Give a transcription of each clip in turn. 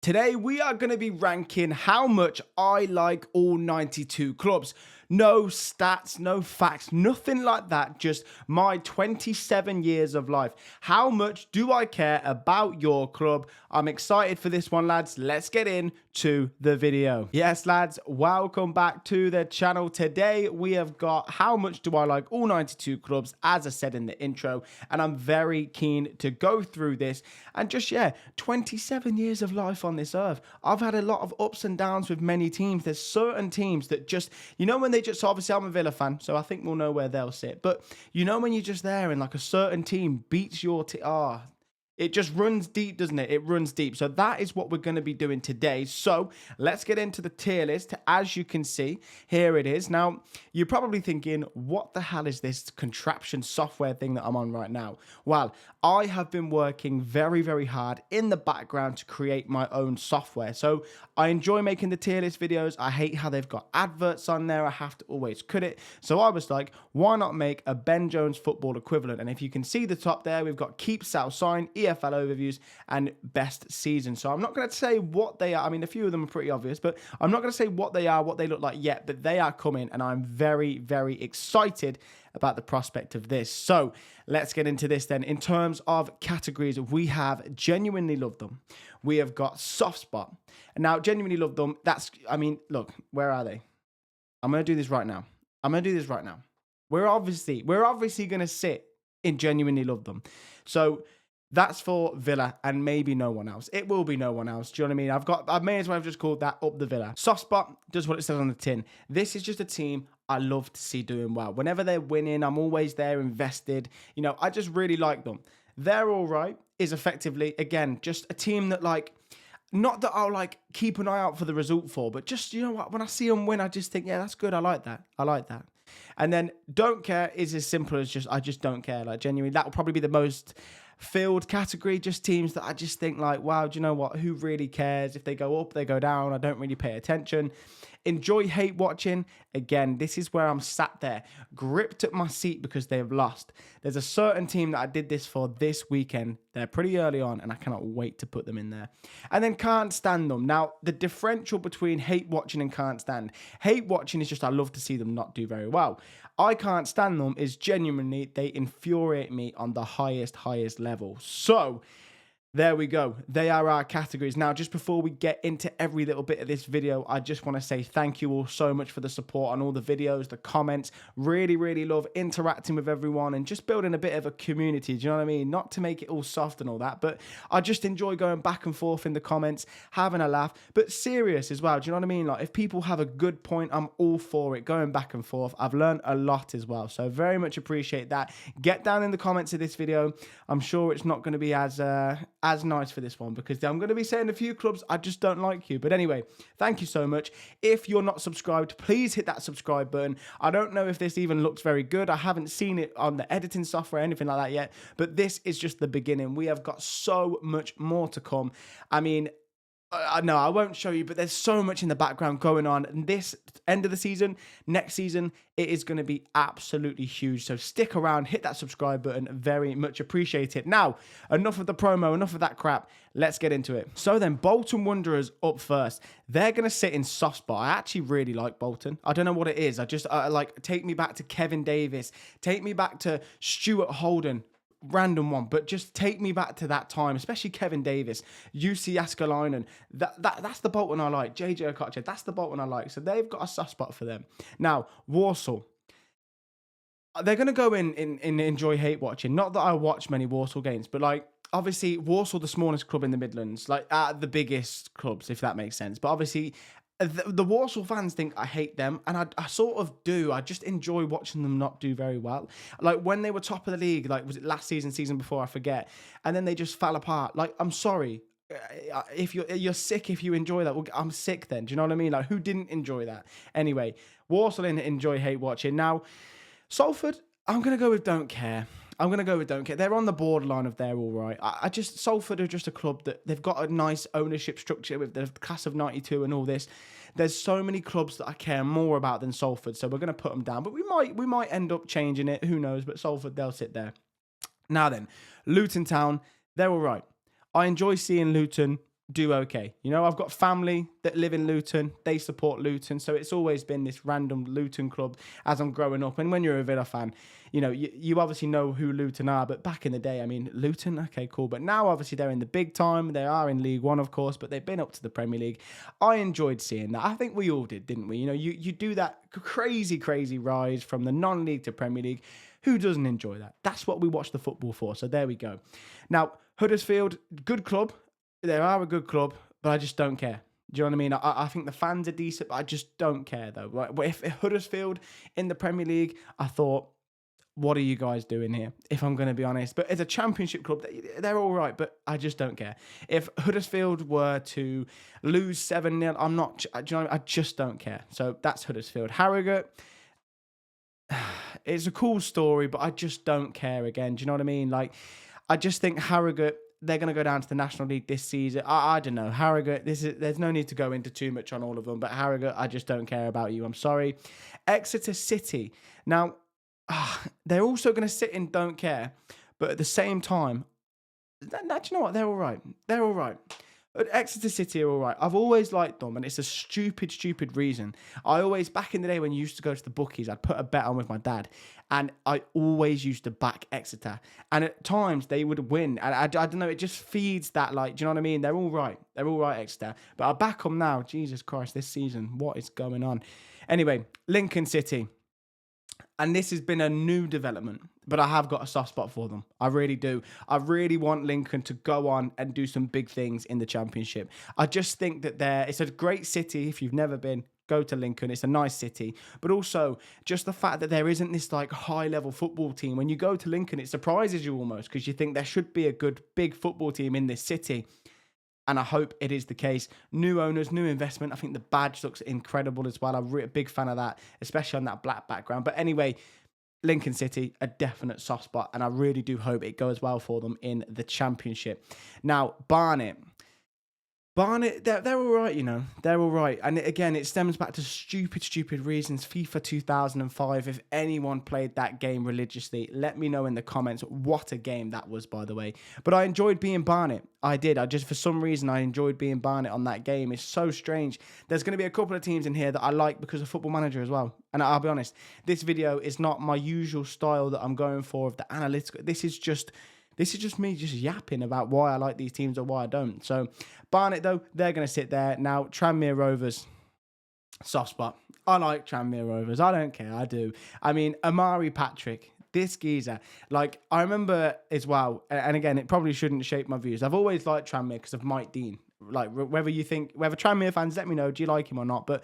Today, we are going to be ranking how much I like all 92 clubs. No stats, no facts, nothing like that. Just my 27 years of life. How much do I care about your club? I'm excited for this one, lads. Let's get into the video. Yes, lads, welcome back to the channel. Today, we have got how much do I like all 92 clubs, as I said in the intro. And I'm very keen to go through this and just, 27 years of life on this earth. I've had a lot of ups and downs with many teams. There's certain teams that just, when they just, obviously I'm a Villa fan, so I think we'll know where they'll sit. But when you're just there and like a certain team beats your team, it just runs deep, doesn't it? It runs deep. So that is what we're going to be doing today. So let's get into the tier list. As you can see, here it is. Now, you're probably thinking, what the hell is this contraption software thing that I'm on right now? Well, I have been working very, very hard in the background to create my own software. So I enjoy making the tier list videos. I hate how they've got adverts on there. I have to always cut it. So I was like, why not make a Ben Jones football equivalent? And if you can see the top there, we've got keep, sell, sign, EFL overviews, and best season. So I'm not going to say what they are. I mean, a few of them are pretty obvious, but I'm not going to say what they are, what they look like yet, but they are coming, and I'm very, very excited about the prospect of this. So let's get into this then. In terms of categories, we have genuinely loved them. We have got soft spot. And now, genuinely loved them, look, where are they? I'm going to do this right now. We're obviously going to sit in genuinely love them. So that's for Villa and maybe no one else. It will be no one else. Do you know what I mean? I may as well have just called that up the Villa. Soft spot does what it says on the tin. This is just a team I love to see doing well. Whenever they're winning, I'm always there invested. I just really like them. They're all right is effectively, again, just a team that not that I'll keep an eye out for the result for, but just, what, when I see them win, I just think, yeah, that's good. I like that. And then don't care is as simple as I just don't care. Genuinely, that will probably be the most filled category, just teams that I just think wow, do you know what? Who really cares? If they go up, they go down. I don't really pay attention. Enjoy hate watching. Again, this is where I'm sat there, gripped at my seat because they have lost. There's a certain team that I did this for this weekend. They're pretty early on, and I cannot wait to put them in there. And then can't stand them. Now, the differential between hate watching and can't stand. Hate watching is just I love to see them not do very well. I can't stand them is genuinely they infuriate me on the highest level. So there we go. They are our categories. Now, just before we get into every little bit of this video, I just want to say thank you all so much for the support on all the videos, the comments. Really, really love interacting with everyone and just building a bit of a community. Do you know what I mean? Not to make it all soft and all that, but I just enjoy going back and forth in the comments, having a laugh, but serious as well. Do you know what I mean? If people have a good point, I'm all for it, going back and forth. I've learned a lot as well, so very much appreciate that. Get down in the comments of this video. I'm sure it's not going to be as nice for this one because I'm going to be saying a few clubs I just don't like you. But anyway, thank you so much. If you're not subscribed, please hit that subscribe button. I don't know if this even looks very good. I haven't seen it on the editing software or anything like that yet, but this is just the beginning. We have got so much more to come. I mean, no, I won't show you, but there's so much in the background going on. And this end of the season, next season, it is going to be absolutely huge. So stick around, hit that subscribe button. Very much appreciate it. Now, enough of the promo, enough of that crap. Let's get into it. So then, Bolton Wanderers up first. They're going to sit in soft spot. I actually really like Bolton. I don't know what it is. I just take me back to Kevin Davis. Take me back to Stuart Holden. Random one, but just take me back to that time, especially Kevin Davis, UC Askelainen. That's the Bolton I like. JJ Okocha, that's the Bolton I like. So they've got a soft spot for them. Now, Walsall. They're going to go in enjoy hate watching. Not that I watch many Walsall games, but obviously Walsall, the smallest club in the Midlands, the biggest clubs, if that makes sense. But obviously the Walsall fans think I hate them, and I sort of do. I just enjoy watching them not do very well. When they were top of the league, was it last season before, I forget, and then they just fell apart. I'm sorry. If you're sick if you enjoy that, well, I'm sick then. Do you know what I mean? Who didn't enjoy that? Anyway, Walsall enjoy hate watching. Now, Salford, I'm going to go with don't care. They're on the borderline of they're all right. Salford are just a club that they've got a nice ownership structure with the class of 92 and all this. There's so many clubs that I care more about than Salford, so we're going to put them down. But we might end up changing it. Who knows? But Salford, they'll sit there. Now then, Luton Town, they're all right. I enjoy seeing Luton do okay. You know, I've got family that live in Luton. They support Luton. So it's always been this random Luton club as I'm growing up. And when you're a Villa fan, you know, you obviously know who Luton are. But back in the day, I mean, Luton, okay, cool. But now, obviously, they're in the big time. They are in League One, of course, but they've been up to the Premier League. I enjoyed seeing that. I think we all did, didn't we? You know, you do that crazy rise from the non-league to Premier League. Who doesn't enjoy that? That's what we watch the football for. So there we go. Now, Huddersfield, good club. They are a good club, but I just don't care. Do you know what I mean? I think the fans are decent, but I just don't care, though. Right? If Huddersfield in the Premier League, I thought, what are you guys doing here? If I'm going to be honest. But as a championship club, they're all right, but I just don't care. If Huddersfield were to lose 7-0, I'm not, do you know what I mean? I just don't care. So that's Huddersfield. Harrogate, it's a cool story, but I just don't care again. Do you know what I mean? Like, I just think Harrogate, they're going to go down to the National League this season. I don't know. Harrogate, there's no need to go into too much on all of them, but Harrogate, I just don't care about you. I'm sorry. Exeter City. Now, they're also going to sit in don't care, but at the same time, do you know what? They're all right. They're all right. But Exeter City are all right. I've always liked them, and it's a stupid reason. I always, back in the day when you used to go to the bookies, I'd put a bet on with my dad, and I always used to back Exeter. And at times, they would win. And I don't know, it just feeds that, like, do you know what I mean? They're all right. They're all right, Exeter. But I back them now. Jesus Christ, this season, what is going on? Anyway, Lincoln City. And this has been a new development, but I have got a soft spot for them. I really do. I really want Lincoln to go on and do some big things in the Championship. I just think that it's a great city. If you've never been, go to Lincoln. It's a nice city. But also, just the fact that there isn't this like high-level football team. When you go to Lincoln, it surprises you almost because you think there should be a good, big football team in this city. And I hope it is the case. New owners, new investment. I think the badge looks incredible as well. I'm a big fan of that, especially on that black background. But anyway, Lincoln City, a definite soft spot. And I really do hope it goes well for them in the Championship. Now, Barnet, they're all right, you know. They're all right. And again, it stems back to stupid reasons. FIFA 2005, if anyone played that game religiously, let me know in the comments what a game that was, by the way. But I enjoyed being Barnet. I did. For some reason, I enjoyed being Barnet on that game. It's so strange. There's going to be a couple of teams in here that I like because of Football Manager as well. And I'll be honest, this video is not my usual style that I'm going for of the analytical. This is just me just yapping about why I like these teams or why I don't. So Barnet, though, they're going to sit there. Now, Tranmere Rovers, soft spot. I like Tranmere Rovers. I don't care. I do. I mean, Amari Patrick, this geezer. Like, I remember as well, and again, it probably shouldn't shape my views. I've always liked Tranmere because of Mike Dean. Like, whether Tranmere fans, let me know, do you like him or not? But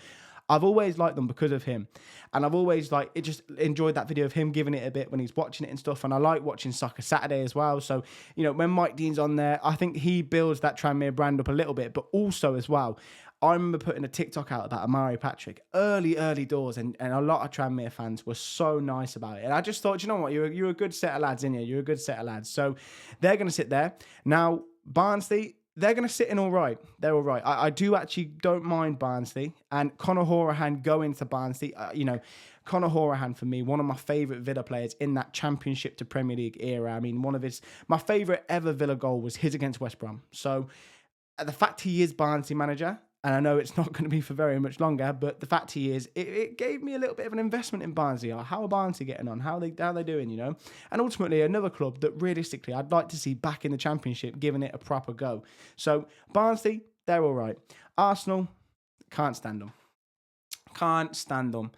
I've always liked them because of him. And I've always just enjoyed that video of him giving it a bit when he's watching it and stuff. And I like watching Soccer Saturday as well. So, you know, when Mike Dean's on there, I think he builds that Tranmere brand up a little bit. But also as well, I remember putting a TikTok out about Amari Patrick early doors. And a lot of Tranmere fans were so nice about it. And I just thought, you know what, you're a good set of lads in here. You're a good set of lads. So they're going to sit there. Now, Barnsley, they're going to sit in all right. They're all right. I don't mind Barnsley. And Conor Hourihane going to Barnsley. Conor Hourihane, for me, one of my favourite Villa players in that Championship to Premier League era. I mean, my favourite ever Villa goal was his against West Brom. So the fact he is Barnsley manager, and I know it's not going to be for very much longer, but the fact he is, it gave me a little bit of an investment in Barnsley. How are Barnsley getting on? How are they doing, you know? And ultimately, another club that realistically I'd like to see back in the Championship, giving it a proper go. So Barnsley, they're all right. Arsenal, can't stand them. Can't stand them.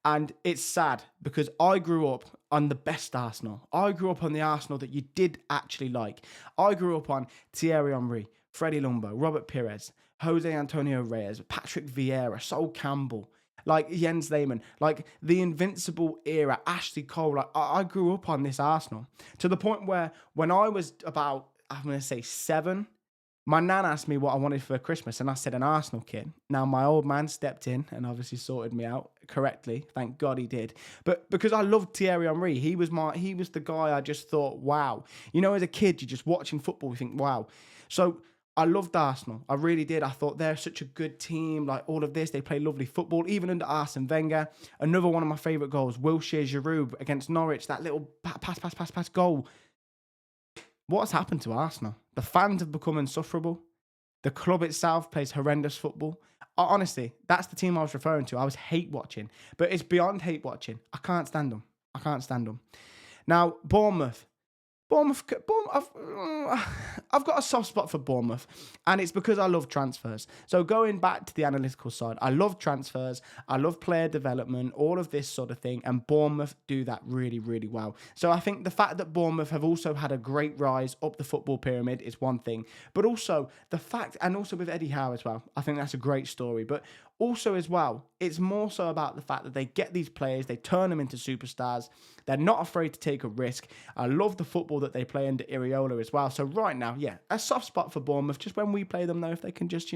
And it's sad because I grew up on the best Arsenal. I grew up on the Arsenal that you did actually like. I grew up on Thierry Henry, Freddie Lumbo, Robert Pires, Jose Antonio Reyes, Patrick Vieira, Sol Campbell, like Jens Lehmann, like the Invincible era, Ashley Cole. Like I grew up on this Arsenal to the point where when I was about, I'm going to say 7, my nan asked me what I wanted for Christmas, and I said an Arsenal kit. Now, my old man stepped in and obviously sorted me out correctly. Thank God he did. But because I loved Thierry Henry, he was the guy I just thought, wow. You know, as a kid, you're just watching football, you think, wow. So I loved Arsenal. I really did. I thought they're such a good team. Like all of this, they play lovely football, even under Arsene Wenger. Another one of my favourite goals, Wilshere Giroud against Norwich, that little pass goal. What has happened to Arsenal? The fans have become insufferable. The club itself plays horrendous football. Honestly, that's the team I was referring to. I was hate watching, but it's beyond hate watching. I can't stand them. I can't stand them. Now, Bournemouth. I've got a soft spot for Bournemouth, and it's because I love transfers. So going back to the analytical side, I love transfers, I love player development, all of this sort of thing, and Bournemouth do that really, really well. So I think the fact that Bournemouth have also had a great rise up the football pyramid is one thing, but also the fact, and also with Eddie Howe as well, I think that's a great story, but also as well, it's more so about the fact that they get these players, they turn them into superstars, they're not afraid to take a risk. I love the football that they play under Iraola as well. So right now, yeah, a soft spot for Bournemouth, just when we play them though, if they can just,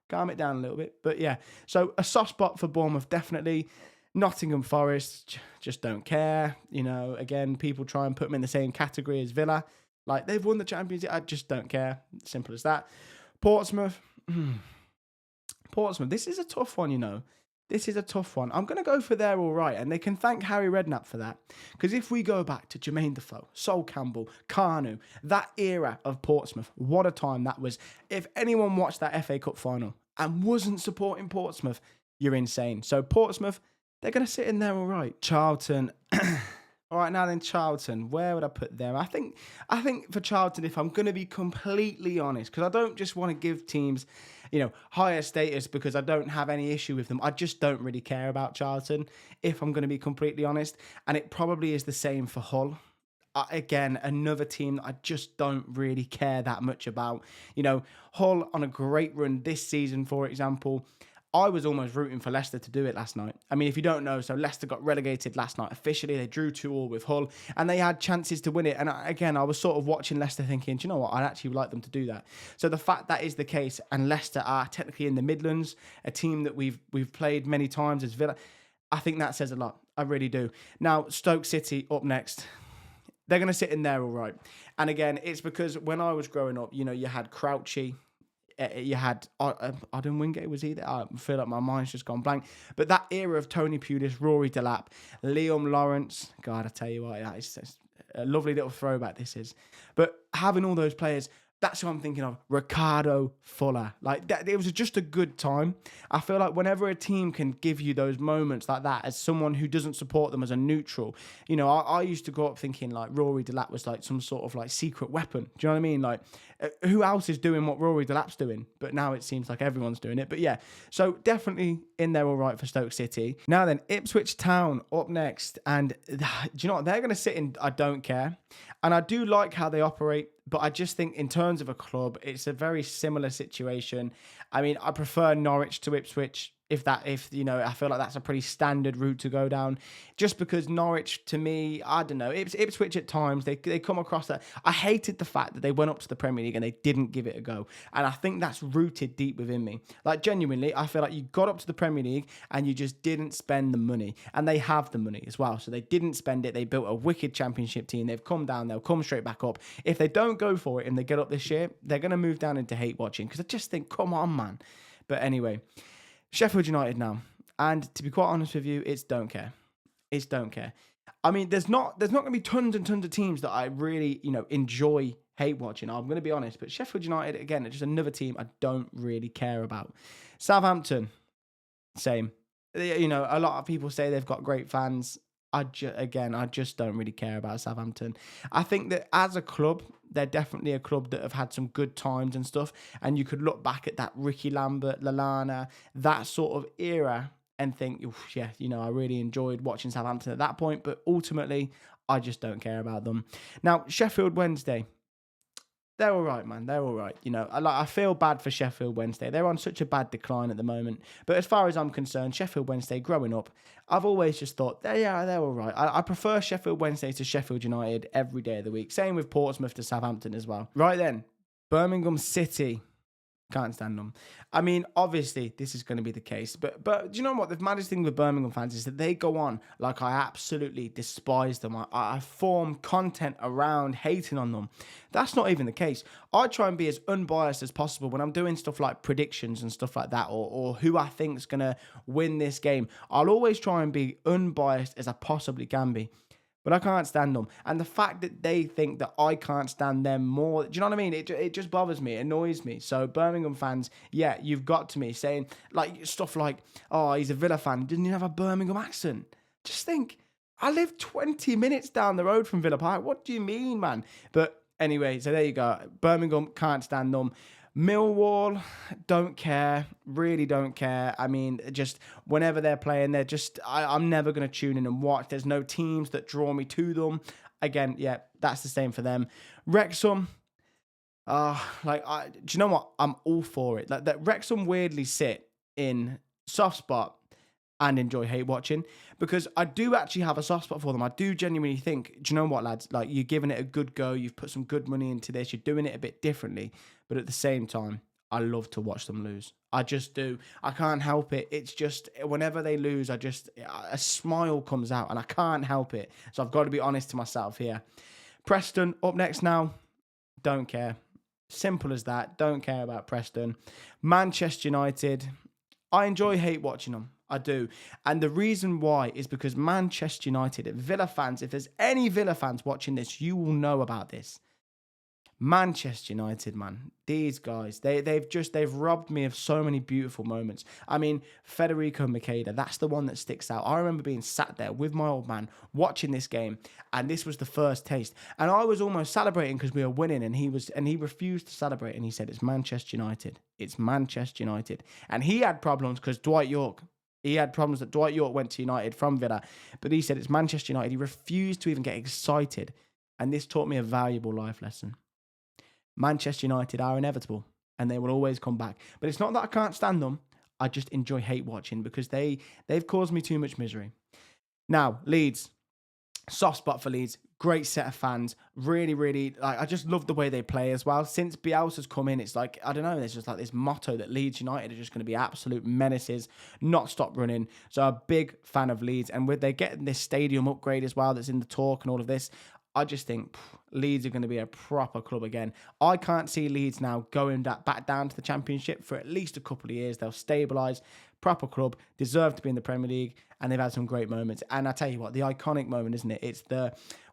calm it down a little bit. But yeah, so a soft spot for Bournemouth, definitely. Nottingham Forest, just don't care. Again, people try and put them in the same category as Villa. Like, they've won the Champions League, I just don't care. Simple as that. Portsmouth, this is a tough one, This is a tough one. I'm going to go for they're all right, and they can thank Harry Redknapp for that. Because if we go back to Jermaine Defoe, Sol Campbell, Carnu, that era of Portsmouth, what a time that was. If anyone watched that FA Cup final and wasn't supporting Portsmouth, you're insane. So Portsmouth, they're going to sit in there all right. Charlton. All right, now then, Charlton. Where would I put them? I think for Charlton, if I'm going to be completely honest, because I don't just want to give teams, higher status because I don't have any issue with them. I just don't really care about Charlton, if I'm going to be completely honest. And it probably is the same for Hull. Again, another team that I just don't really care that much about. Hull on a great run this season, for example. I was almost rooting for Leicester to do it last night. I mean, if you don't know, so Leicester got relegated last night officially. They drew 2-2 with Hull, and they had chances to win it. And I was sort of watching Leicester thinking, do you know what? I'd actually like them to do that. So the fact that is the case, and Leicester are technically in the Midlands, a team that we've played many times as Villa, I think that says a lot. I really do. Now, Stoke City up next. They're going to sit in there all right. And again, it's because when I was growing up, you had Crouchy, you had Adam Wingate, was he there? I feel like my mind's just gone blank. But that era of Tony Pulis, Rory Delap, Liam Lawrence, God, I tell you what, that is a lovely little throwback this is. But having all those players, that's what I'm thinking of. Ricardo, Fuller. Like, that, it was just a good time. I feel like whenever a team can give you those moments like that, as someone who doesn't support them as a neutral, I used to grow up thinking like Rory Delap was like some sort of like secret weapon. Do you know what I mean? Like, who else is doing what Rory Delap's doing? But now it seems like everyone's doing it. But yeah, so definitely in there all right for Stoke City. Now then, Ipswich Town up next. And do you know what? They're going to sit in I don't care. And I do like how they operate, but I just think in terms of a club, it's a very similar situation. I mean, I prefer Norwich to Ipswich. I feel like that's a pretty standard route to go down. Just because Norwich, to me, I don't know, Ipswich at times, they come across that. I hated the fact that they went up to the Premier League and they didn't give it a go. And I think that's rooted deep within me. Like, genuinely, I feel like you got up to the Premier League and you just didn't spend the money. And they have the money as well. So they didn't spend it. They built a wicked championship team. They've come down. They'll come straight back up. If they don't go for it and they get up this year, they're going to move down into hate watching. Because I just think, come on, man. But anyway, Sheffield United now. And to be quite honest with you, it's don't care. It's don't care. I mean, there's not going to be tons and tons of teams that I really, enjoy hate watching. I'm going to be honest. But Sheffield United, again, are just another team I don't really care about. Southampton, same. A lot of people say they've got great fans. I just don't really care about Southampton. I think that as a club, they're definitely a club that have had some good times and stuff. And you could look back at that Ricky Lambert, Lallana, that sort of era and think, I really enjoyed watching Southampton at that point. But ultimately, I just don't care about them. Now, Sheffield Wednesday. They're all right, man. They're all right. I feel bad for Sheffield Wednesday. They're on such a bad decline at the moment. But as far as I'm concerned, Sheffield Wednesday, growing up, I've always just thought, they're all right. I prefer Sheffield Wednesday to Sheffield United every day of the week. Same with Portsmouth to Southampton as well. Right then, Birmingham City. Can't stand them. I mean, obviously, this is going to be the case. But do you know what? The maddest thing with Birmingham fans is that they go on like I absolutely despise them. I form content around hating on them. That's not even the case. I try and be as unbiased as possible when I'm doing stuff like predictions and stuff like that, or who I think is going to win this game. I'll always try and be unbiased as I possibly can be. but I can't stand them. And the fact that they think that I can't stand them more, do you know what I mean? It just bothers me, it annoys me. So Birmingham fans, yeah, you've got to me saying like stuff like, oh, he's a Villa fan, didn't he have a Birmingham accent? Just think, I live 20 minutes down the road from Villa Park. What do you mean, man? But anyway, so there you go. Birmingham, can't stand them. Millwall, don't care, really don't care. I mean, just whenever they're playing, they're just, I'm never going to tune in and watch. There's no teams that draw me to them. Again, yeah, that's the same for them. Wrexham, do you know what? I'm all for it. Like that Wrexham weirdly sit in soft spot and enjoy hate watching because I do actually have a soft spot for them. I do genuinely think, do you know what, lads? Like, you're giving it a good go. You've put some good money into this. You're doing it a bit differently. But at the same time, I love to watch them lose. I just do. I can't help it. It's just, whenever they lose, a smile comes out and I can't help it. So I've got to be honest to myself here. Preston, up next now. Don't care. Simple as that. Don't care about Preston. Manchester United. I enjoy hate watching them. I do. And the reason why is because Manchester United, Villa fans, if there's any Villa fans watching this, you will know about this. Manchester United, man, these guys, they've robbed me of so many beautiful moments. I mean, Federico Macheda, that's the one that sticks out. I remember being sat there with my old man watching this game, and this was the first taste. And I was almost celebrating because we were winning, and he refused to celebrate, and he said, "It's Manchester United. It's Manchester United." And he had problems because he had problems that Dwight Yorke went to United from Villa, but he said it's Manchester United. He refused to even get excited, and this taught me a valuable life lesson. Manchester United are inevitable and they will always come back. But it's not that I can't stand them. I just enjoy hate watching because they've caused me too much misery. Now, Leeds. Soft spot for Leeds. Great set of fans. Really, really, I just love the way they play as well. Since Bielsa's come in, it's like, I don't know, there's just like this motto that Leeds United are just going to be absolute menaces, not stop running. So I'm a big fan of Leeds. And with they getting this stadium upgrade as well that's in the talk and all of this, I just think Leeds are going to be a proper club again. I can't see Leeds now going back down to the Championship for at least a couple of years. They'll stabilise. Proper club, deserve to be in the Premier League, and they've had some great moments. And I tell you what, the iconic moment, isn't it? It's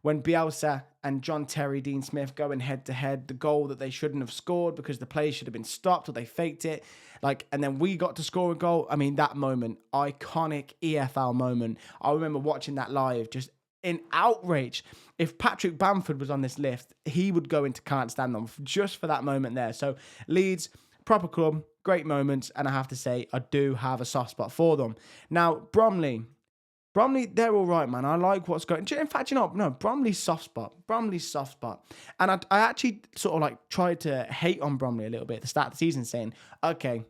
when Bielsa and John Terry, Dean Smith going head to head, the goal that they shouldn't have scored because the play should have been stopped or they faked it. And then we got to score a goal. I mean, that moment, iconic EFL moment. I remember watching that live, just in outrage. If Patrick Bamford was on this list, he would go into can't stand them just for that moment there. So Leeds, proper club, great moments, and I have to say, I do have a soft spot for them. Now, Bromley, they're all right, man. I like what's going. In fact, Bromley's soft spot. And I actually sort of like tried to hate on Bromley a little bit at the start of the season, saying, okay,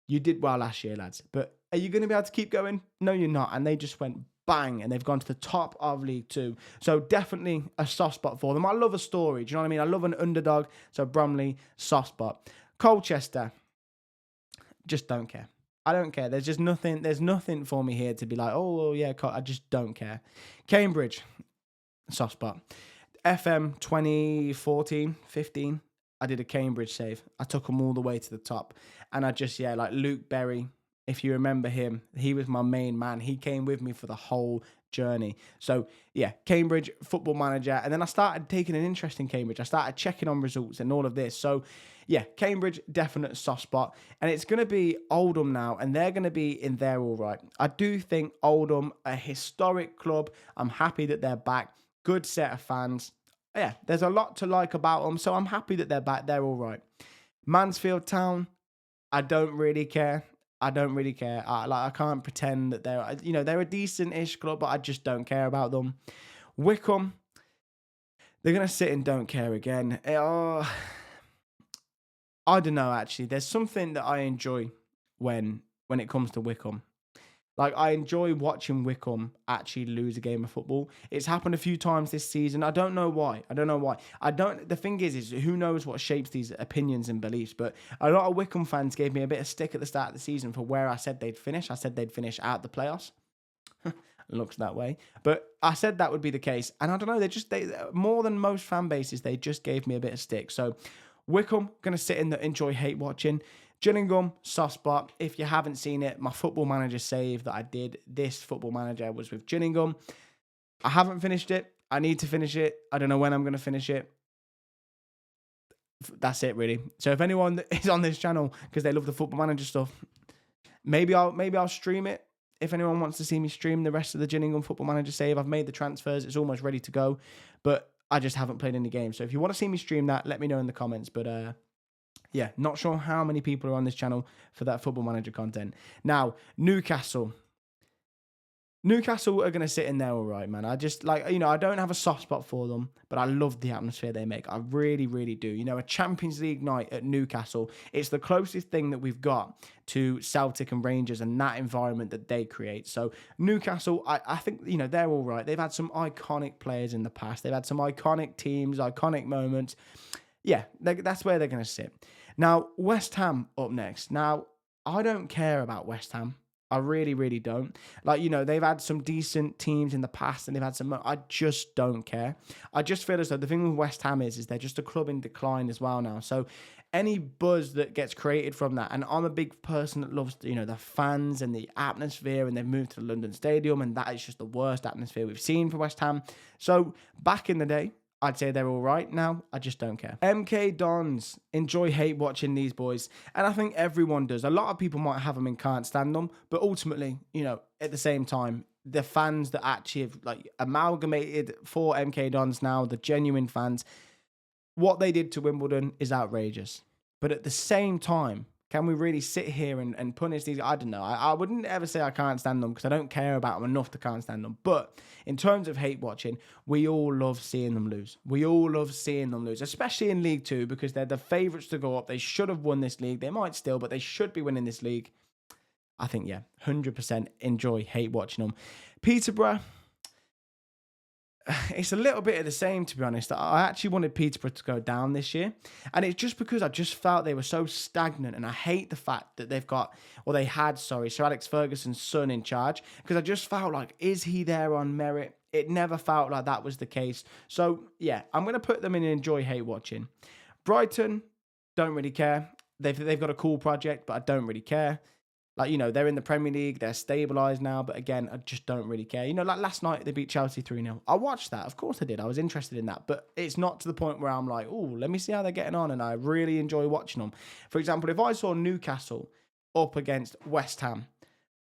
you did well last year, lads, but are you going to be able to keep going? No, you're not. And they just went bang, and they've gone to the top of League Two. So definitely a soft spot for them. I love a story. Do you know what I mean? I love an underdog. So Bromley, soft spot. Colchester, just don't care. I don't care. There's nothing for me here to be like, oh, yeah, I just don't care. Cambridge, soft spot. FM 2014-15, I did a Cambridge save. I took them all the way to the top. And I just, like Luke Berry, if you remember him, he was my main man. He came with me for the whole journey. So, yeah, Cambridge, Football Manager. And then I started taking an interest in Cambridge. I started checking on results and all of this. So, yeah, Cambridge, definite soft spot. And it's going to be Oldham now, and they're going to be in there all right. I do think Oldham, a historic club. I'm happy that they're back. Good set of fans. Yeah, there's a lot to like about them, so I'm happy that they're back. They're all right. Mansfield Town, I don't really care. I can't pretend that they're a decent-ish club, but I just don't care about them. Wycombe, they're going to sit and don't care again. I don't know, actually. There's something that I enjoy when it comes to Wycombe. Like, I enjoy watching Wycombe actually lose a game of football. It's happened a few times this season. I don't know why. The thing is who knows what shapes these opinions and beliefs, but a lot of Wycombe fans gave me a bit of stick at the start of the season for where I said they'd finish. I said they'd finish out the playoffs. Looks that way. But I said that would be the case. And I don't know, they more than most fan bases, they just gave me a bit of stick. So Wycombe, going to sit in the enjoy hate watching. Gillingham, soft spot. If you haven't seen it, my Football Manager save that I did, this Football Manager was with Gillingham. I haven't finished it. I need to finish it. I don't know when I'm going to finish it. That's it, really. So if anyone is on this channel because they love the Football Manager stuff, maybe I'll stream it. If anyone wants to see me stream the rest of the Gillingham Football Manager save, I've made the transfers. It's almost ready to go, but I just haven't played any games. So if you want to see me stream that, let me know in the comments. But yeah, not sure how many people are on this channel for that Football Manager content. Now, Newcastle are going to sit in there all right, man. I just, like, I don't have a soft spot for them, but I love the atmosphere they make. I really, really do. A Champions League night at Newcastle, it's the closest thing that we've got to Celtic and Rangers and that environment that they create. So Newcastle, I think, they're all right. They've had some iconic players in the past. They've had some iconic teams, iconic moments. Yeah, that's where they're going to sit. Now, West Ham up next. Now, I don't care about West Ham. I really, really don't. Like, they've had some decent teams in the past and they've had some... I just don't care. I just feel as though the thing with West Ham is they're just a club in decline as well now. So any buzz that gets created from that, and I'm a big person that loves, the fans and the atmosphere, and they've moved to the London Stadium, and that is just the worst atmosphere we've seen for West Ham. So back in the day, I'd say they're all right. Now, I just don't care. MK Dons. Hate watching these boys. And I think everyone does. A lot of people might have them and can't stand them. But ultimately, at the same time, the fans that actually have amalgamated for MK Dons now, the genuine fans, what they did to Wimbledon is outrageous. But at the same time, can we really sit here and punish these? I don't know. I wouldn't ever say I can't stand them because I don't care about them enough to can't stand them. But in terms of hate watching, we all love seeing them lose. We all love seeing them lose, especially in League Two because they're the favourites to go up. They should have won this league. They might still, but they should be winning this league. I think, 100% enjoy hate watching them. Peterborough. It's a little bit of the same, to be honest. I actually wanted Peterborough to go down this year. And it's just because I just felt they were so stagnant. And I hate the fact that they had Sir Alex Ferguson's son in charge. Because I just felt like, is he there on merit? It never felt like that was the case. So, yeah, I'm going to put them in enjoy hate watching. Brighton, don't really care. They've got a cool project, but I don't really care. They're in the Premier League. They're stabilised now. But again, I just don't really care. Like last night, they beat Chelsea 3-0. I watched that. Of course I did. I was interested in that. But it's not to the point where I'm like, oh, let me see how they're getting on. And I really enjoy watching them. For example, if I saw Newcastle up against West Ham,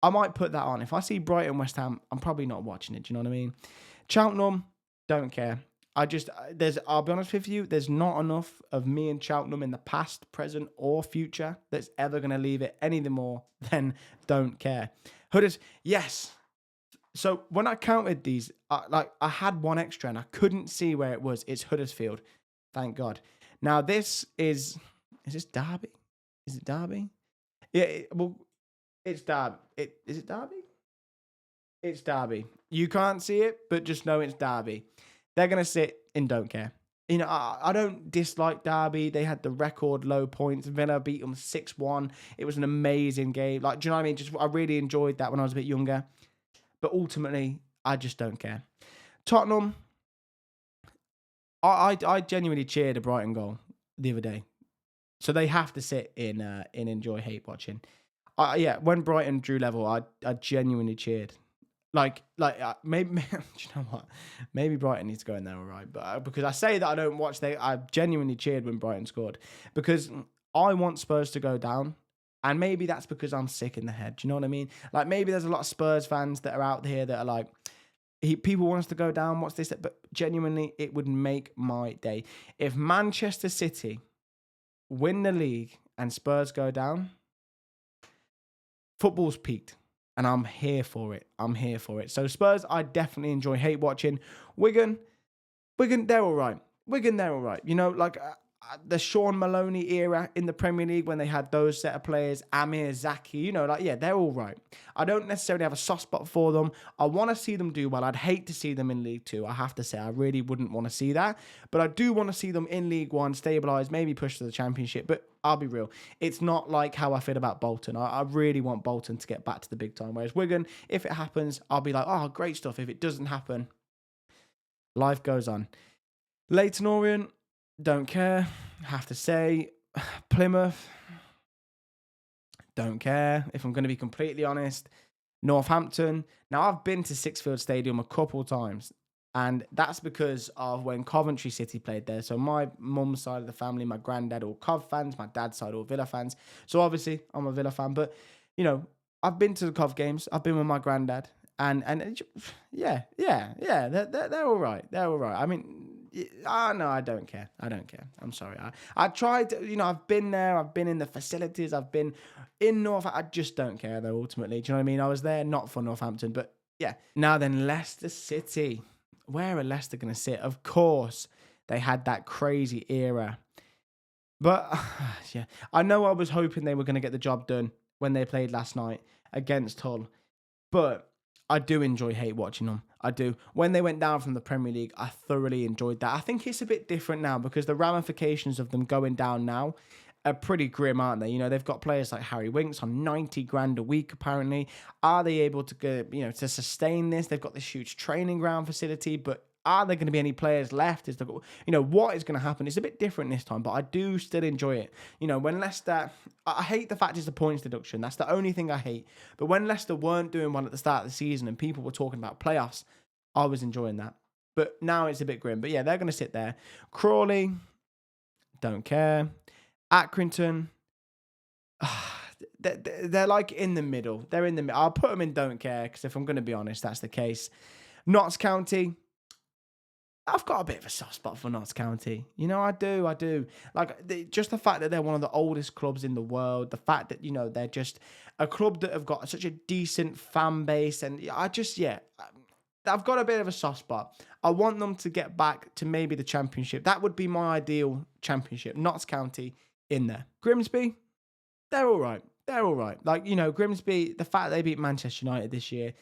I might put that on. If I see Brighton, West Ham, I'm probably not watching it. Do you know what I mean? Cheltenham, don't care. I'll be honest with you, there's not enough of me and Cheltenham in the past, present, or future that's ever going to leave it any more than don't care. Hudders, yes. So when I counted these, I had one extra and I couldn't see where it was. It's Huddersfield. Thank God. Now is this Derby? Is it Derby? Yeah, it's Derby. Is it Derby? It's Derby. You can't see it, but just know it's Derby. They're going to sit and don't care. I don't dislike Derby. They had the record low points. Villa beat them 6-1. It was an amazing game. Do you know what I mean? I really enjoyed that when I was a bit younger. But ultimately, I just don't care. Tottenham, I genuinely cheered a Brighton goal the other day. So they have to sit in enjoy hate watching. When Brighton drew level, I genuinely cheered. Maybe do you know what? Maybe Brighton needs to go in there, all right. But because I say that I don't watch, I genuinely cheered when Brighton scored because I want Spurs to go down, and maybe that's because I'm sick in the head. Do you know what I mean? Maybe there's a lot of Spurs fans that are out here that are like, people want us to go down. What's this? But genuinely, it would make my day if Manchester City win the league and Spurs go down. Football's peaked. And I'm here for it. So Spurs, I definitely enjoy hate watching. Wigan, they're all right. The Sean Maloney era in the Premier League when they had those set of players, Amir, Zaki, they're all right. I don't necessarily have a soft spot for them. I want to see them do well. I'd hate to see them in League Two. I have to say, I really wouldn't want to see that. But I do want to see them in League One, stabilise, maybe push to the Championship. But I'll be real. It's not like how I feel about Bolton. I really want Bolton to get back to the big time. Whereas Wigan, if it happens, I'll be like, oh, great stuff. If it doesn't happen, life goes on. Leyton Orient, don't care. Have to say, Plymouth, don't care. If I'm going to be completely honest. Northampton. Now, I've been to Sixfield Stadium a couple times. And that's because of when Coventry City played there. So my mum's side of the family, my granddad, all Cov fans, my dad's side, all Villa fans. So obviously, I'm a Villa fan. But, you know, I've been to the Cov games. I've been with my granddad. Yeah. They're all right. They're all right. I mean, no, I don't care. I don't care. I'm sorry. I tried, I've been there. I've been in the facilities. I've been in North. I just don't care, though, ultimately. Do you know what I mean? I was there not for Northampton, but yeah. Now then, Leicester City. Where are Leicester going to sit? Of course, they had that crazy era. But yeah, I know I was hoping they were going to get the job done when they played last night against Hull. But I do hate watching them. I do. When they went down from the Premier League, I thoroughly enjoyed that. I think it's a bit different now because the ramifications of them going down now are pretty grim, aren't they? You know, they've got players like Harry Winks on 90 grand a week, apparently. Are they able to get, to sustain this? They've got this huge training ground facility, but are there going to be any players left? What is going to happen? It's a bit different this time, but I do still enjoy it. When Leicester, I hate the fact it's a points deduction. That's the only thing I hate. But when Leicester weren't doing one at the start of the season and people were talking about playoffs, I was enjoying that. But now it's a bit grim. But yeah, they're going to sit there. Crawley, don't care. Accrington, they're like in the middle. They're in the middle. I'll put them in don't care because if I'm going to be honest, that's the case. Notts County, I've got a bit of a soft spot for Notts County. I do. Like, just the fact that they're one of the oldest clubs in the world, the fact that, they're just a club that have got such a decent fan base. And I've got a bit of a soft spot. I want them to get back to maybe the Championship. That would be my ideal Championship. Notts County in there. Grimsby, they're all right. Like, Grimsby, the fact they beat Manchester United this year,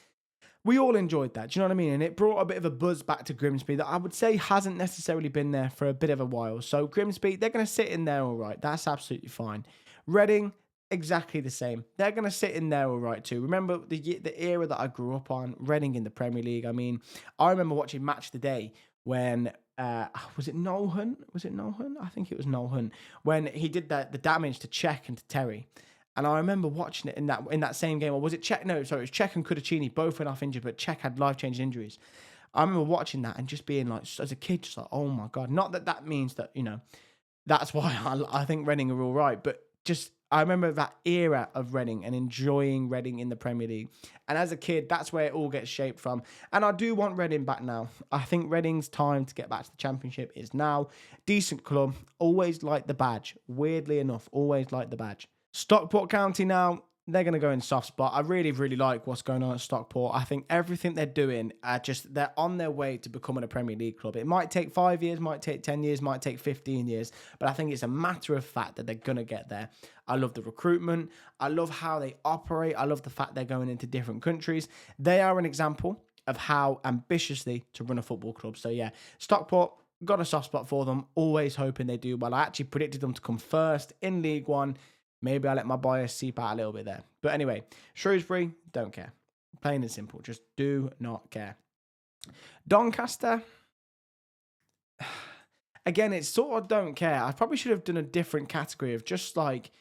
we all enjoyed that. Do you know what I mean? And it brought a bit of a buzz back to Grimsby that I would say hasn't necessarily been there for a bit of a while. So Grimsby, they're going to sit in there all right. That's absolutely fine. Reading, exactly the same. They're going to sit in there all right too. Remember the era that I grew up on, Reading in the Premier League. I mean, I remember watching Match of the Day when, was it Noel Hunt? I think it was Noel Hunt. When he did the damage to Cech and to Terry. And I remember watching it in that same game. Or was it Cech? No, sorry, it was Cech and Kudachini. Both went off injured, but Cech had life-changing injuries. I remember watching that and just being like, as a kid, just like, oh my God. Not that means that, that's why I think Reading are all right. But just, I remember that era of Reading and enjoying Reading in the Premier League. And as a kid, that's where it all gets shaped from. And I do want Reading back now. I think Reading's time to get back to the Championship is now. Decent club. Always liked the badge. Weirdly enough, always liked the badge. Stockport County now, they're going to go in soft spot. I really, really like what's going on at Stockport. I think everything they're doing, they're on their way to becoming a Premier League club. It might take 5 years, might take 10 years, might take 15 years, but I think it's a matter of fact that they're going to get there. I love the recruitment. I love how they operate. I love the fact they're going into different countries. They are an example of how ambitiously to run a football club. So yeah, Stockport, got a soft spot for them. Always hoping they do well. I actually predicted them to come first in League One. Maybe I let my bias seep out a little bit there. But anyway, Shrewsbury, don't care. Plain and simple. Just do not care. Doncaster, again, it's sort of don't care. I probably should have done a different category of just like,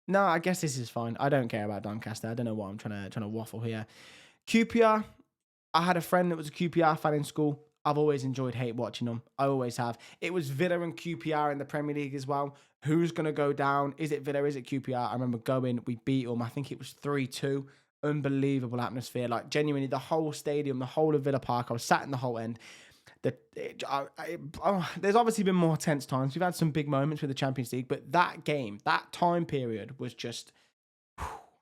no, I guess this is fine. I don't care about Doncaster. I don't know what I'm trying to waffle here. QPR, I had a friend that was a QPR fan in school. I've always enjoyed watching them. I always have. It was Villa and QPR in the Premier League as well. Who's going to go down? Is it Villa? Is it QPR? I remember going. We beat them. I think it was 3-2. Unbelievable atmosphere. Like, genuinely, the whole stadium, the whole of Villa Park. I was sat in the whole end. There's obviously been more tense times. We've had some big moments with the Champions League. But that game, that time period was just...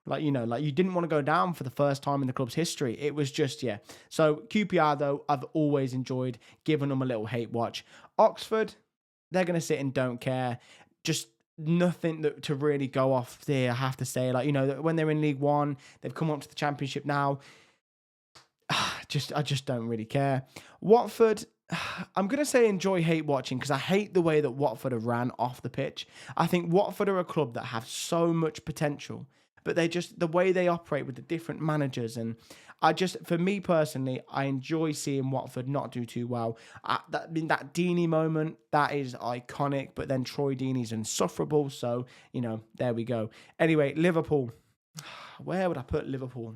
Like you didn't want to go down for the first time in the club's history. It was just, yeah. So QPR, though, I've always enjoyed giving them a little hate watch. Oxford, they're going to sit and don't care. Just nothing to really go off there, I have to say. Like, when they're in League One, they've come up to the Championship now. I just don't really care. Watford, I'm going to say enjoy hate watching because I hate the way that Watford have ran off the pitch. I think Watford are a club that have so much potential. But the way they operate with the different managers. And for me personally, I enjoy seeing Watford not do too well. That Deeney moment, that is iconic. But then Troy Deeney's insufferable. So, there we go. Anyway, Liverpool. Where would I put Liverpool?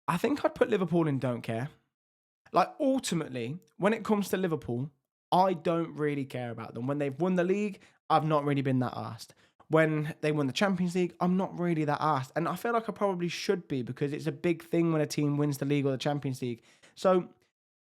I think I'd put Liverpool in don't care. Like, ultimately, when it comes to Liverpool, I don't really care about them. When they've won the league, I've not really been that asked. When they won the Champions League, I'm not really that asked. And I feel like I probably should be, because it's a big thing when a team wins the league or the Champions League. So,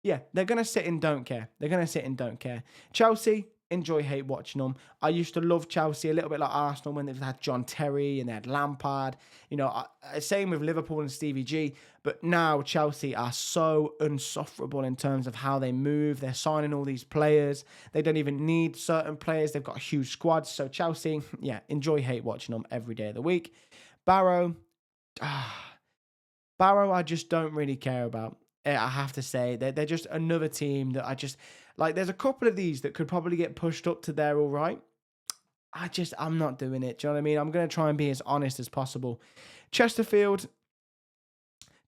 yeah, they're going to sit in don't care. They're going to sit in don't care. Chelsea, enjoy hate watching them. I used to love Chelsea a little bit like Arsenal when they've had John Terry and they had Lampard. You know, same with Liverpool and Stevie G. But now Chelsea are so insufferable in terms of how they move. They're signing all these players. They don't even need certain players. They've got a huge squad. So Chelsea, yeah, enjoy hate watching them every day of the week. Barrow, Barrow, I just don't really care about. I have to say, they're just another team that I just like. There's a couple of these that could probably get pushed up to there, all right. I'm not doing it. Do you know what I mean? I'm going to try and be as honest as possible. Chesterfield,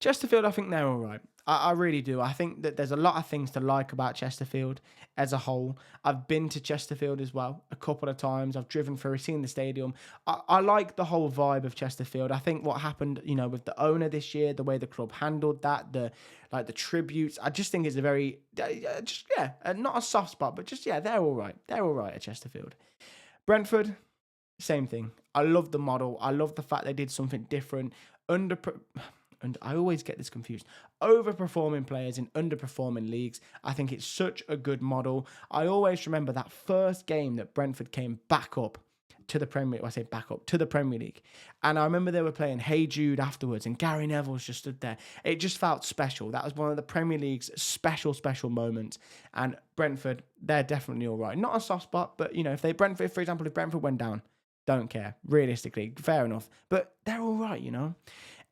I think they're all right. I really do. I think that there's a lot of things to like about Chesterfield as a whole. I've been to Chesterfield as well a couple of times. I've driven through, seen the stadium. I like the whole vibe of Chesterfield. I think what happened, you know, with the owner this year, the way the club handled that, the tributes, I just think it's a very, not a soft spot, but just, yeah, they're all right. They're all right at Chesterfield. Brentford, same thing. I love the model. I love the fact they did something different. And I always get this confused. Overperforming players in underperforming leagues. I think it's such a good model. I always remember that first game that Brentford came back up to the Premier. I say back up to the Premier League, and I remember they were playing Hey Jude afterwards, and Gary Neville's just stood there. It just felt special. That was one of the Premier League's special moments. And Brentford, they're definitely all right. Not a soft spot, but you know, if Brentford went down, don't care. Realistically, fair enough. But they're all right, you know.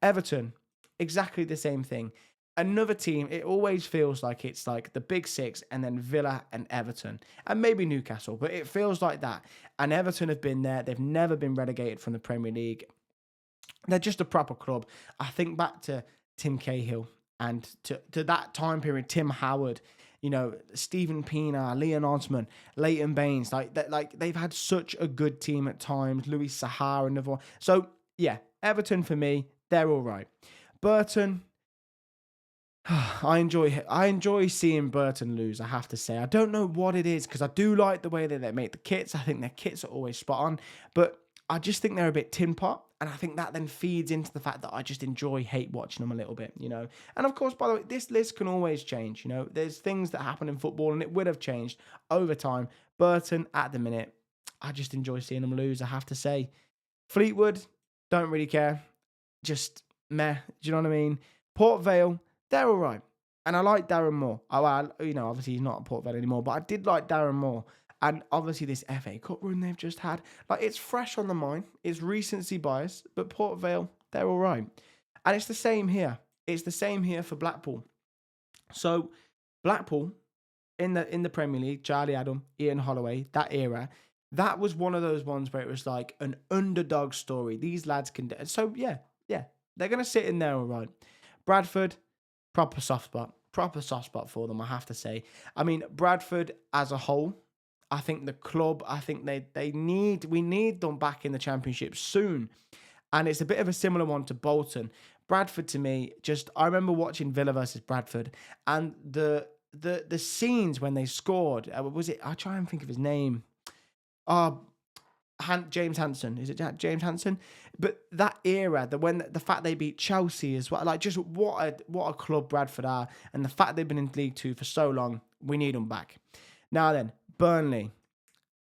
Everton, exactly the same thing. Another team, it always feels like it's like the big six and then Villa and Everton and maybe Newcastle, but it feels like that. And Everton have been there. They've never been relegated from the Premier League. They're just a proper club. I think back to Tim Cahill and to that time period, Tim Howard, you know, Stephen Pienaar, Leon Osman, Leighton Baines, like they've had such a good team at times. Louis Sahar, another one. So yeah, Everton for me, they're all right. Burton, I enjoy seeing Burton lose, I have to say. I don't know what it is, because I do like the way that they make the kits. I think their kits are always spot on, but I just think they're a bit tin pot, and I think that then feeds into the fact that I just enjoy hate watching them a little bit, you know. And of course, by the way, this list can always change, you know. There's things that happen in football, and it would have changed over time. Burton, at the minute, I just enjoy seeing them lose, I have to say. Fleetwood, don't really care. Just meh, do you know what I mean? Port Vale, they're all right. And I like Darren Moore. You know, obviously he's not at Port Vale anymore, but I did like Darren Moore. And obviously this FA Cup run they've just had, like, it's fresh on the mind. It's recency bias, but Port Vale, they're all right. And it's the same here. It's the same here for Blackpool. So Blackpool in the Premier League, Charlie Adam, Ian Holloway, that era, that was one of those ones where it was like an underdog story. These lads can do. So yeah, they're going to sit in there all right. Bradford, proper soft spot for them, I have to say. I mean, Bradford as a whole, I think the club, I think we need them back in the Championship soon. And it's a bit of a similar one to Bolton. Bradford, to me, I remember watching Villa versus Bradford, and the scenes when they scored, was it, I'll try and think of his name. James Hansen. Is it James Hansen? But that era, the fact they beat Chelsea as well, like, just what a club Bradford are, and the fact they've been in League Two for so long, we need them back. Now then, Burnley.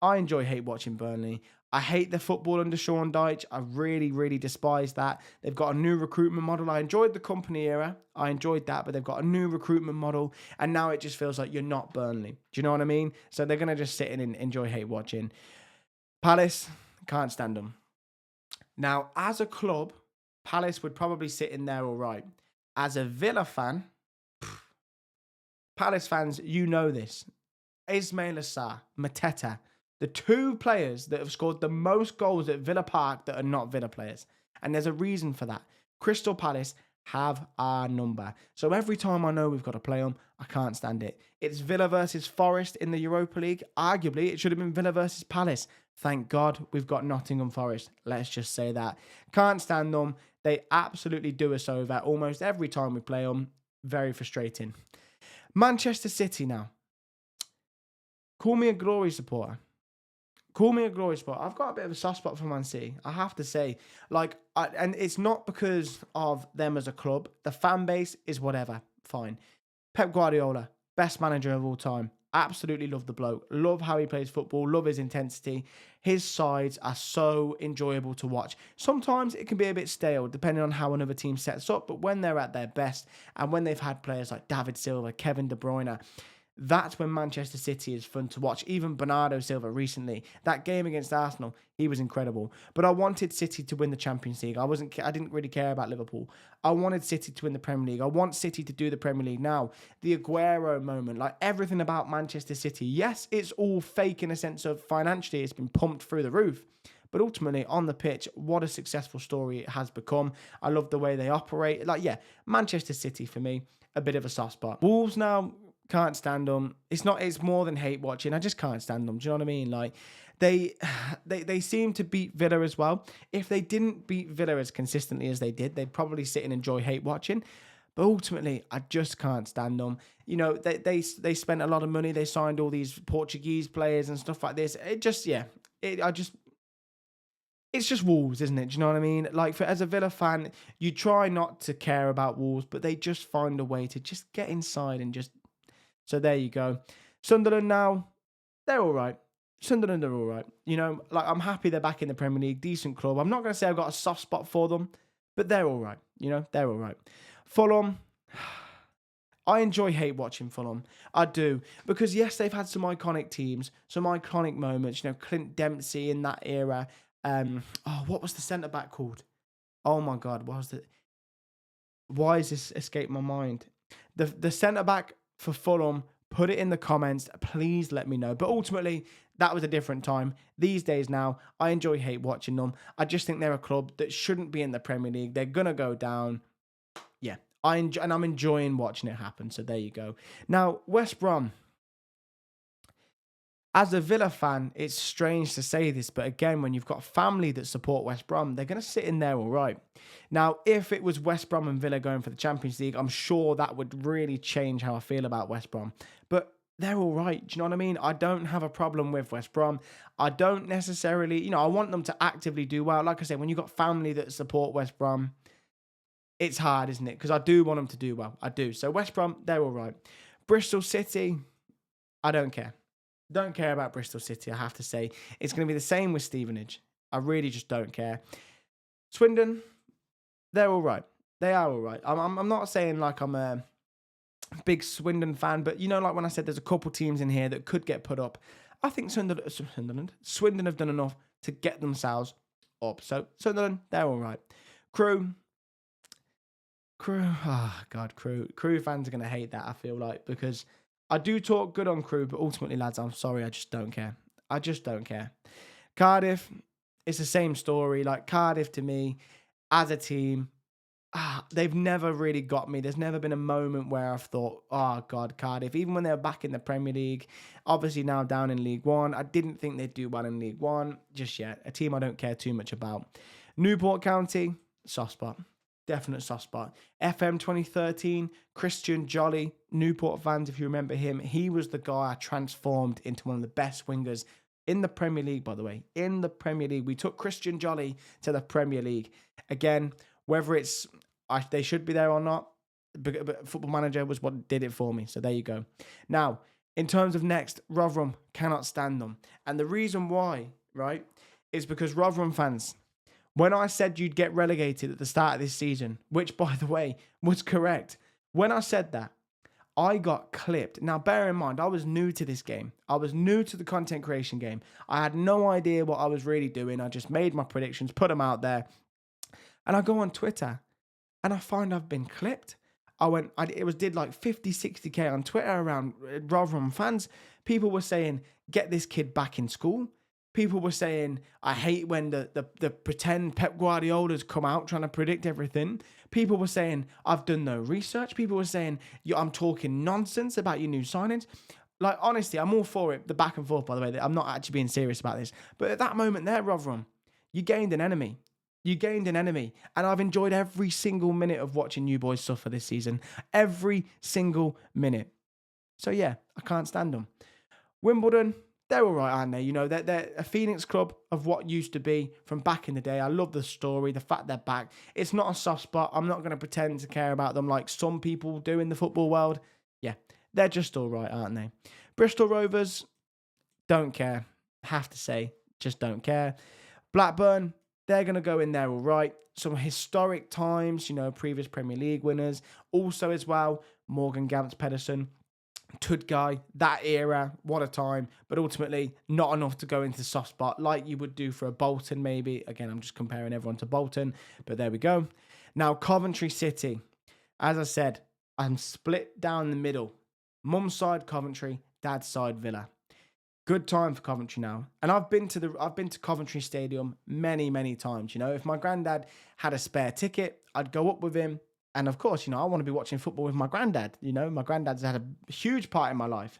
I enjoy hate watching Burnley. I hate the football under Sean Dyche. I really, really despise that. They've got a new recruitment model. I enjoyed the company era. I enjoyed that, but they've got a new recruitment model, and now it just feels like you're not Burnley. Do you know what I mean? So they're going to just sit in and enjoy hate watching. Palace, can't stand them. Now, as a club, Palace would probably sit in there all right. As a Villa fan, Palace fans, you know this. Ismail Assar, Mateta, the two players that have scored the most goals at Villa Park that are not Villa players. And there's a reason for that. Crystal Palace have our number. So every time I know we've got to play them, I can't stand it. It's Villa versus Forest in the Europa League. Arguably, it should have been Villa versus Palace. Thank God we've got Nottingham Forest. Let's just say that. Can't stand them. They absolutely do us over almost every time we play them. Very frustrating. Manchester City now. Call me a glory supporter. Call me a glory spot. I've got a bit of a soft spot for Man City. I have to say, and it's not because of them as a club. The fan base is whatever. Fine. Pep Guardiola, best manager of all time. Absolutely love the bloke. Love how he plays football. Love his intensity. His sides are so enjoyable to watch. Sometimes it can be a bit stale, depending on how another team sets up. But when they're at their best, and when they've had players like David Silva, Kevin De Bruyne, that's when Manchester City is fun to watch. Even Bernardo Silva recently, that game against Arsenal, he was incredible. But I wanted City to win the Champions League. I didn't really care about Liverpool. I wanted City to win the Premier League. I want City to do the Premier League now. The Aguero moment, like everything about Manchester City. Yes, it's all fake in a sense of financially it's been pumped through the roof. But ultimately, on the pitch, what a successful story it has become. I love the way they operate. Manchester City for me, a bit of a soft spot. Wolves now, can't stand them. It's more than hate watching. I just can't stand them. Do you know what I mean? Like they seem to beat Villa as well. If they didn't beat Villa as consistently as they did, they'd probably sit and enjoy hate watching. But ultimately, I just can't stand them. You know, they spent a lot of money. They signed all these Portuguese players and stuff like this. It's just Wolves, isn't it? Do you know what I mean? Like, as a Villa fan, you try not to care about Wolves, but they just find a way to just get inside and just. So there you go. Sunderland now, they're all right. Sunderland are all right. You know, I'm happy they're back in the Premier League. Decent club. I'm not going to say I've got a soft spot for them, but they're all right. You know, they're all right. Fulham, I enjoy hate watching Fulham. I do. Because, yes, they've had some iconic teams, some iconic moments. You know, Clint Dempsey in that era. What was the centre-back called? Oh, my God. Why has this escaped my mind? The centre-back for Fulham, put it in the comments. Please let me know. But ultimately, that was a different time. These days now, I enjoy hate watching them. I just think they're a club that shouldn't be in the Premier League. They're going to go down. Yeah, I'm enjoying watching it happen. So there you go. Now, West Brom. As a Villa fan, it's strange to say this, but again, when you've got family that support West Brom, they're going to sit in there all right. Now, if it was West Brom and Villa going for the Champions League, I'm sure that would really change how I feel about West Brom. But they're all right. Do you know what I mean? I don't have a problem with West Brom. I don't necessarily, I want them to actively do well. Like I said, when you've got family that support West Brom, it's hard, isn't it? Because I do want them to do well. I do. So West Brom, they're all right. Bristol City, I don't care. Don't care about Bristol City, I have to say. It's going to be the same with Stevenage. I really just don't care. Swindon, they're all right. They are all right. I'm not saying like I'm a big Swindon fan, but like when I said there's a couple teams in here that could get put up, I think Swindon have done enough to get themselves up. So Sunderland, they're all right. Crew, Crew fans are going to hate that, I feel like, because I do talk good on Crew, but ultimately, lads, I'm sorry, I just don't care. I just don't care. Cardiff, it's the same story. Like, Cardiff, to me, as a team, they've never really got me. There's never been a moment where I've thought, oh, God, Cardiff. Even when they were back in the Premier League, obviously now down in League One, I didn't think they'd do well in League One just yet. A team I don't care too much about. Newport County, soft spot. Definite soft spot. FM 2013, Christian Jolly, Newport fans, if you remember him, he was the guy I transformed into one of the best wingers in the Premier League, by the way. In the Premier League. We took Christian Jolly to the Premier League. Again, whether they should be there or not, but Football Manager was what did it for me. So there you go. Now, in terms of next, Rotherham, cannot stand them. And the reason why, right, is because Rotherham fans, when I said you'd get relegated at the start of this season, which, by the way, was correct, when I said that, I got clipped. Now, bear in mind, I was new to this game. I was new to the content creation game. I had no idea what I was really doing. I just made my predictions, put them out there. And I go on Twitter, and I find I've been clipped. Did like 50, 60K on Twitter around Rotherham fans. People were saying, get this kid back in school. People were saying, I hate when the pretend Pep Guardiola's come out trying to predict everything. People were saying, I've done no research. People were saying, I'm talking nonsense about your new signings. Like, honestly, I'm all for it. The back and forth, by the way. I'm not actually being serious about this. But at that moment there, Rotherham, you gained an enemy. You gained an enemy. And I've enjoyed every single minute of watching you boys suffer this season. Every single minute. So, yeah, I can't stand them. Wimbledon, they're all right, aren't they? You know, they're a Phoenix club of what used to be from back in the day. I love the story, the fact they're back. It's not a soft spot. I'm not going to pretend to care about them like some people do in the football world. Yeah, they're just all right, aren't they? Bristol Rovers, don't care. Have to say, just don't care. Blackburn, they're going to go in there all right. Some historic times, you know, previous Premier League winners. Also as well, Morgan Gantz Pedersen. Tudgay, that era, what a time, but ultimately not enough to go into the soft spot like you would do for a Bolton maybe. Again, I'm just comparing everyone to Bolton, but there we go. Now, Coventry City. As I said, I'm split down the middle. Mum's side Coventry, dad's side Villa. Good time for Coventry now. And I've been to Coventry Stadium many, many times. You know, if my granddad had a spare ticket, I'd go up with him. And of course, you know, I want to be watching football with my granddad. You know, my granddad's had a huge part in my life.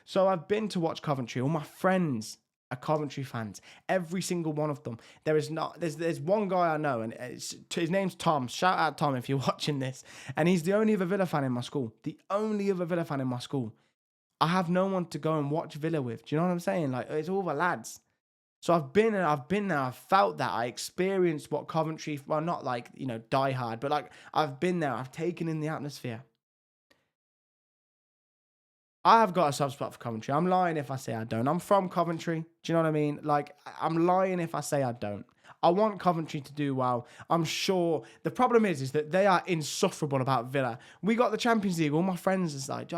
So I've been to watch Coventry. All my friends are Coventry fans. Every single one of them. There's one guy I know, and his name's Tom. Shout out Tom if you're watching this. And he's the only other Villa fan in my school. The only other Villa fan in my school. I have no one to go and watch Villa with. Do you know what I'm saying? Like, it's all the lads. So I've been there, I've felt that, I experienced what Coventry, well, not like, you know, die hard, but like, I've been there, I've taken in the atmosphere. I have got a soft spot for Coventry. I'm lying if I say I don't. I'm from Coventry. Do you know what I mean? Like, I'm lying if I say I don't. I want Coventry to do well. I'm sure. The problem is that they are insufferable about Villa. We got the Champions League. All my friends is like,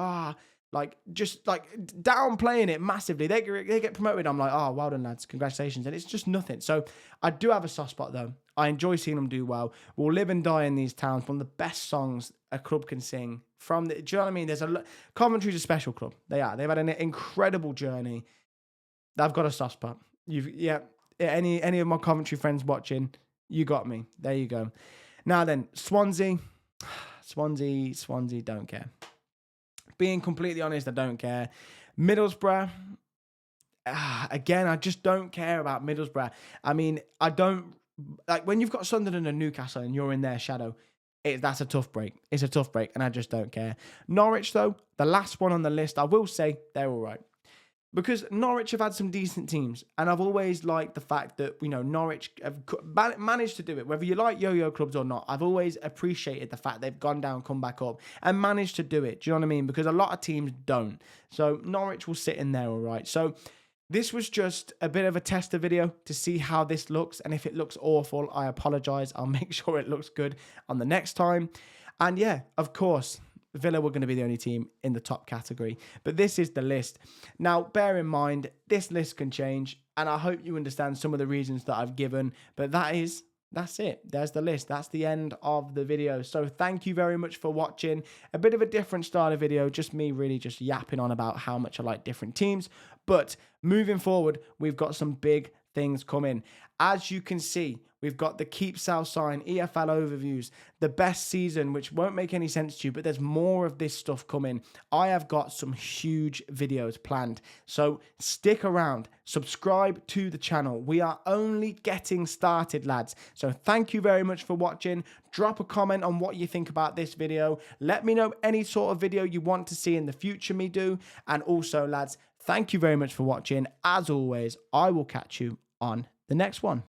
just like downplaying it massively. They get promoted. I'm like, oh, well done, lads. Congratulations. And it's just nothing. So I do have a soft spot, though. I enjoy seeing them do well. We'll live and die in these towns. One of the best songs a club can sing. Do you know what I mean? Coventry's a special club. They are. They've had an incredible journey. I've got a soft spot. Any of my Coventry friends watching, you got me. There you go. Now then, Swansea, don't care. Being completely honest, I don't care. Middlesbrough, again, I just don't care about Middlesbrough. I mean, I don't, like, when you've got Sunderland and Newcastle and you're in their shadow, that's a tough break. It's a tough break, and I just don't care. Norwich, though, the last one on the list, I will say they're all right. Because Norwich have had some decent teams, and I've always liked the fact that, you know, Norwich have managed to do it. Whether you like yo-yo clubs or not, I've always appreciated the fact they've gone down, come back up, and managed to do it. Do you know what I mean? Because a lot of teams don't. So Norwich will sit in there all right. So this was just a bit of a tester video to see how this looks, and if it looks awful, I apologise. I'll make sure it looks good on the next time. And yeah, of course, Villa were going to be the only team in the top category. But this is the list. Now, bear in mind, this list can change, and I hope you understand some of the reasons that I've given. But that's it. There's the list. That's the end of the video. So thank you very much for watching. A bit of a different style of video, just me really just yapping on about how much I like different teams. But moving forward, we've got some big things coming. As you can see, we've got the Keep Sell Sign EFL overviews, the best season, which won't make any sense to you, but there's more of this stuff coming. I have got some huge videos planned. So stick around, subscribe to the channel. We are only getting started, lads. So thank you very much for watching. Drop a comment on what you think about this video. Let me know any sort of video you want to see in the future me do. And also, lads, thank you very much for watching. As always, I will catch you on the next one.